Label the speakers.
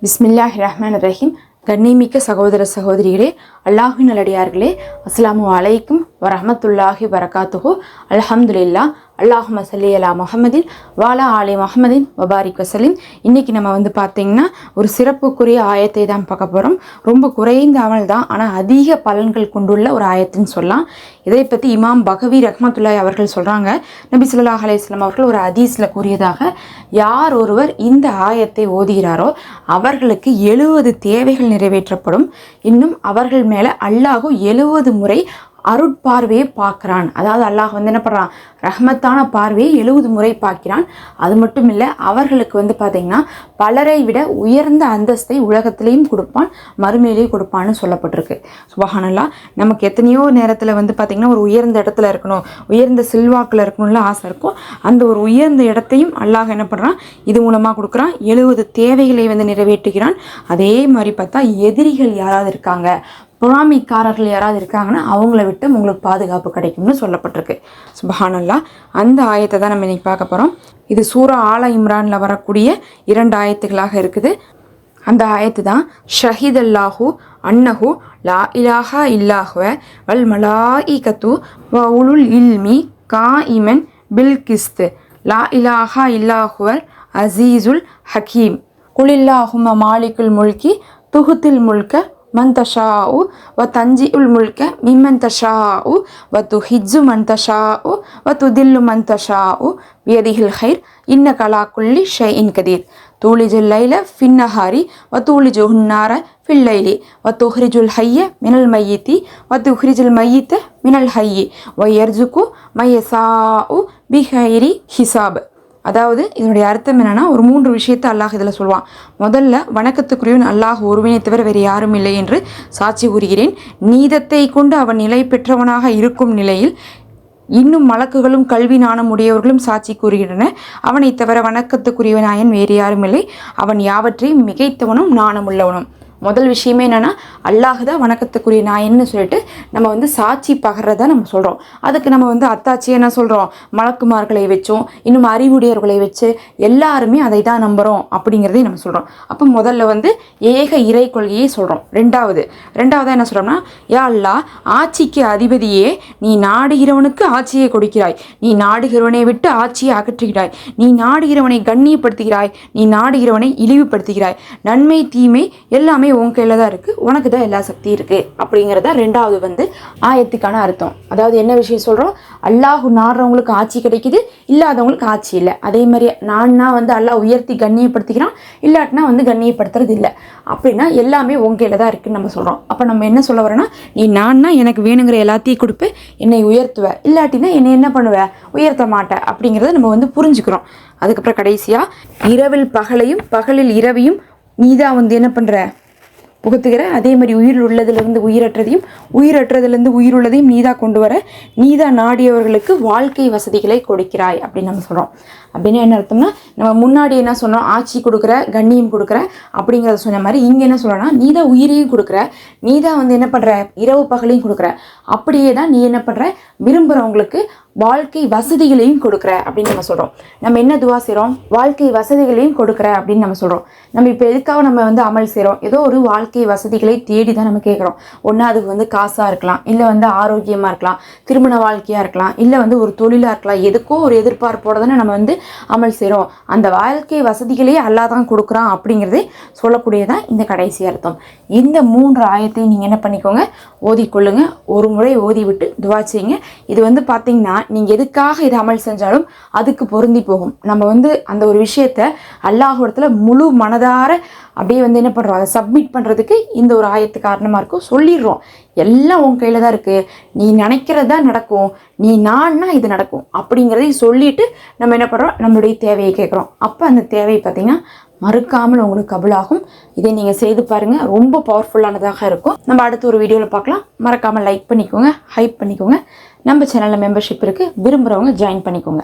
Speaker 1: பிஸ்மில்லாஹிர் ரஹ்மானிர் ரஹீம். கண்ணியமிக்க சகோதர சகோதரிகளே, அல்லாஹ்வின் நல்லடியார்களே, அஸ்ஸலாமு அலைக்கும் வரஹ்மத்துல்லாஹி வரகாத்துஹு. அல்ஹம்துலில்லாஹ். அல்லாஹும்ம ஸல்லி அலா முஹம்மதின் வஅலா ஆலி முஹம்மதின் வபாரிக் வஸல்லிம். இன்றைக்கி நம்ம பார்த்திங்கன்னா ஒரு சிறப்புக்குரிய ஆயத்தை தான் பார்க்க போகிறோம். ரொம்ப குறைந்த அமல் தான், ஆனால் அதிக பலன்கள் கொண்டுள்ள ஒரு ஆயத்துன்னு சொல்லலாம். இதை பற்றி இமாம் பகவி ரஹ்மத்துல்லாஹி அவர்கள் சொல்கிறாங்க. நபி ஸல்லல்லாஹு அலைஹி வஸல்லம் அவர்கள் ஒரு ஹதீஸில் கூறியதாக, யார் ஒருவர் இந்த ஆயத்தை ஓதுகிறாரோ அவர்களுக்கு 70 தேவைகள் நிறைவேற்றப்படும். இன்னும் அவர்கள் மேலே அல்லாஹ் 70 முறை அருட்பார்வையை பார்க்குறான். அதாவது அல்லாஹ் என்ன பண்ணுறான், ரஹ்மத்தான பார்வையை 70 முறை பார்க்கிறான். அது மட்டும் இல்லை, அவர்களுக்கு பார்த்திங்கன்னா பலரை விட உயர்ந்த அந்தஸ்தை உலகத்திலையும் கொடுப்பான், மறுமையிலையும் கொடுப்பான்னு சொல்லப்பட்டிருக்கு. சுபஹானல்லாஹ். நமக்கு எத்தனையோ நேரத்தில் பார்த்திங்கன்னா ஒரு உயர்ந்த இடத்துல இருக்கணும், உயர்ந்த செல்வாக்கில் இருக்கணும்ல ஆசை இருக்கும். அந்த ஒரு உயர்ந்த இடத்தையும் அல்லாஹ் என்ன பண்ணுறான், இது மூலமாக கொடுக்குறான். 70 தேவைகளை நிறைவேற்றுகிறான். அதே மாதிரி பார்த்தா எதிரிகள் யாராவது இருக்காங்க, பொறாமைக்காரர்கள் யாராவது இருக்காங்கன்னா அவங்கள விட்டு உங்களுக்கு பாதுகாப்பு கிடைக்கும்னு சொல்லப்பட்டிருக்கு. சுபஹானல்லாஹ். அந்த ஆயத்தை தான் நம்ம இன்னைக்கு பார்க்க போகிறோம். இது சூரா ஆல இம்ரானில் வரக்கூடிய 2 ஆயத்துகளாக இருக்குது. அந்த ஆயத்து தான், ஷஹீதல்லாஹு அன்னஹு லா இலாஹா இல்லாஹுவ வல் மலாயிகத்து வ உலுல் இல்மி காயிமன் பில் கிஸ்த் லா இலாஹா இல்லாஹுவல் அசீசுல் ஹக்கீம் குலில்லாஹும்ம மாலிகுல் முல்கி துஹுத்தில் முல்க மன் தஷாஉ வ தஞ்சிஉல் முல்க மிம்மன் தஷாஉ வ துஹிஜ்ஜு மன் தஷாஉ வ துதில்லு மன் தஷாஉ பியதிஹில் ஹைர் இன்னக அலா குல்லி ஷைஇன் கதீர் தூலிஜுல் லைல ஃபின்னஹாரி வ தூலிஜுன் நார ஃபில் லைலி வ துஹ்ரிஜுல் ஹய்ய மினல் மையித்தி வ துஹ்ரிஜுல் மையித்த மினல் ஹய்யி வ யர்சுகு மயசாஉ பிஹைரி ஹிசாப். அதாவது இதனுடைய அர்த்தம் என்னென்னா, ஒரு 3 விஷயத்தை அல்லாஹ் இதில் சொல்லுவான். முதல்ல, வணக்கத்துக்குரியவன் அல்லாஹ் ஒருவனை தவிர வேறு யாரும் இல்லை என்று சாட்சி கூறுகிறேன். நீதத்தை கொண்டு அவன் நிலை பெற்றவனாக இருக்கும் நிலையில் இன்னும் மலக்குகளும் கல்வி நாணம் உடையவர்களும் சாட்சி கூறுகின்றன. அவனை தவிர வணக்கத்துக்குரியவனாயன் வேறு யாரும் இல்லை. அவன் யாவற்றையும் மிகைத்தவனும் நாணம் உள்ளவனும். முதல் விஷயமே என்னென்னா, அல்லாஹ் தான் வணக்கத்துக்குரிய நாயன்னு சொல்லிட்டு நம்ம சாட்சி பகர்றதை நம்ம சொல்கிறோம். அதுக்கு நம்ம அத்தாட்சி என்ன சொல்கிறோம், மலக்குமார்களை வச்சோம், இன்னும் அறிவுடையவர்களை வச்சு எல்லாருமே அதை தான் நம்புகிறோம் அப்படிங்கிறதையும் நம்ம சொல்கிறோம். அப்போ முதல்ல ஏக இறை கொள்கையை சொல்கிறோம். ரெண்டாவதாக என்ன சொல்கிறோம்னா, யா அல்லாஹ், ஆட்சிக்கு அதிபதியே, நீ நாடுகிறவனுக்கு ஆட்சியை கொடுக்கிறாய், நீ நாடுகிறவனை விட்டு ஆட்சியை அகற்றுகிறாய், நீ நாடுகிறவனை கண்ணியப்படுத்துகிறாய், நீ நாடுகிறவனை இழிவுபடுத்துகிறாய், நன்மை தீமை எல்லாமே உன் கையில் தான் இருக்குது, உனக்கு தான் எல்லா சக்தியும் இருக்குது அப்படிங்கிறத ரெண்டாவது ஆயத்துக்கான அர்த்தம். அதாவது என்ன விஷயம் சொல்கிறோம், அல்லாஹ் நாடுறவங்களுக்கு ஆட்சி கிடைக்குது, இல்லாதவங்களுக்கு ஆட்சி இல்லை. அதே மாதிரி நான்னா அல்லாஹ் உயர்த்தி கண்ணியப்படுத்திக்கிறான், இல்லாட்டினா கண்ணியப்படுத்துறது இல்லை. அப்படின்னா எல்லாமே உன் கையில் தான் இருக்குதுன்னு நம்ம சொல்கிறோம். அப்போ நம்ம என்ன சொல்ல வரோன்னா, நீ நான்னா எனக்கு வேணுங்கிற எல்லாத்தையும் கொடுப்ப, என்னை உயர்த்துவ, இல்லாட்டினா என்னை என்ன பண்ணுவ, உயர்த்த மாட்டேன் அப்படிங்கிறத நம்ம புரிஞ்சுக்கிறோம். அதுக்கப்புறம் கடைசியாக, இரவில் பகலையும் பகலில் இரவையும் நீதான் என்ன பண்ணுற, புகுத்துகிற. அதே மாதிரி உயிர் உள்ளதிலிருந்து உயிரற்றதையும் உயிரற்றதிலிருந்து உயிர் உள்ளதையும் நீதா கொண்டு வர, நீதா நாடியவர்களுக்கு வாழ்க்கை வசதிகளை கொடுக்கிறாய் அப்படின்னு நம்ம சொல்கிறோம். அப்படின்னு என்ன அர்த்தம்னா, நம்ம முன்னாடி என்ன சொன்னோம், ஆட்சி கொடுக்குற, கண்ணியம் கொடுக்குற அப்படிங்கிறத சொன்ன மாதிரி இங்கே என்ன சொல்கிறோன்னா, நீதா உயிரையும் கொடுக்குற, நீதா என்ன பண்ணுற, இரவு பகலையும் கொடுக்குற. அப்படியே தான் நீ என்ன பண்ணுற, விரும்புகிறவங்களுக்கு வாழ்க்கை வசதிகளையும் கொடுக்குற அப்படின்னு நம்ம சொல்கிறோம். நம்ம என்ன துவா செய்கிறோம், வாழ்க்கை வசதிகளையும் கொடுக்குற அப்படின்னு நம்ம சொல்கிறோம். நம்ம இப்போ எதுக்காக நம்ம அமல் செய்கிறோம், ஏதோ ஒரு வாழ்க்கை வசதிகளை தேடி தான் நம்ம கேட்குறோம். ஒன்றா அதுக்கு காசாக இருக்கலாம், இல்லை ஆரோக்கியமாக இருக்கலாம், திருமண வாழ்க்கையாக இருக்கலாம், இல்லை ஒரு தொழிலாக இருக்கலாம். எதுக்கோ ஒரு எதிர்பார்ப்போட தானே நம்ம அமல் செய்கிறோம். அந்த வாழ்க்கை வசதிகளையே அல்லாஹ் தான் கொடுக்குறான் அப்படிங்கிறதே சொல்லக்கூடியதான் இந்த கடைசி அர்த்தம். இந்த 3 ஆயத்தையும் நீங்கள் என்ன பண்ணிக்கோங்க, ஓதிக்கொள்ளுங்க. ஒரு முறை ஓதி விட்டு துவா செய்யுங்க. இது பார்த்தீங்கன்னா, நீங்கள் எதுக்காக இது அமல் செஞ்சாலும் அதுக்கு பொருந்தி போகும். நம்ம அந்த ஒரு விஷயத்தை அல்லாஹ்விடத்தில் முழு மனதார அப்படியே என்ன பண்ணுறோம், அதை சப்மிட் பண்ணுறதுக்கு இந்த ஒரு ஆயத்து காரணமாக இருக்கும். சொல்லிடுறோம், எல்லாம் உன் கையில் தான் இருக்குது, நீ நினைக்கிறது தான் நடக்கும், நீ நான்னா இது நடக்கும் அப்படிங்கிறதையும் சொல்லிவிட்டு நம்ம என்ன பண்ணுறோம், நம்மளுடைய தேவையை கேட்குறோம். அப்போ அந்த தேவையை பார்த்திங்கன்னா மறுக்காமல் உங்களுக்கு கபுலாகும். இதை நீங்கள் செய்து பாருங்கள், ரொம்ப பவர்ஃபுல்லானதாக இருக்கும். நம்ம அடுத்த ஒரு வீடியோவில் பார்க்கலாம். மறக்காமல் லைக் பண்ணிக்கோங்க, ஹைப் பண்ணிக்கோங்க. நம்ம சேனலில் மெம்பர்ஷிப் இருக்குது, விரும்புகிறவங்க ஜாயின் பண்ணிக்கோங்க.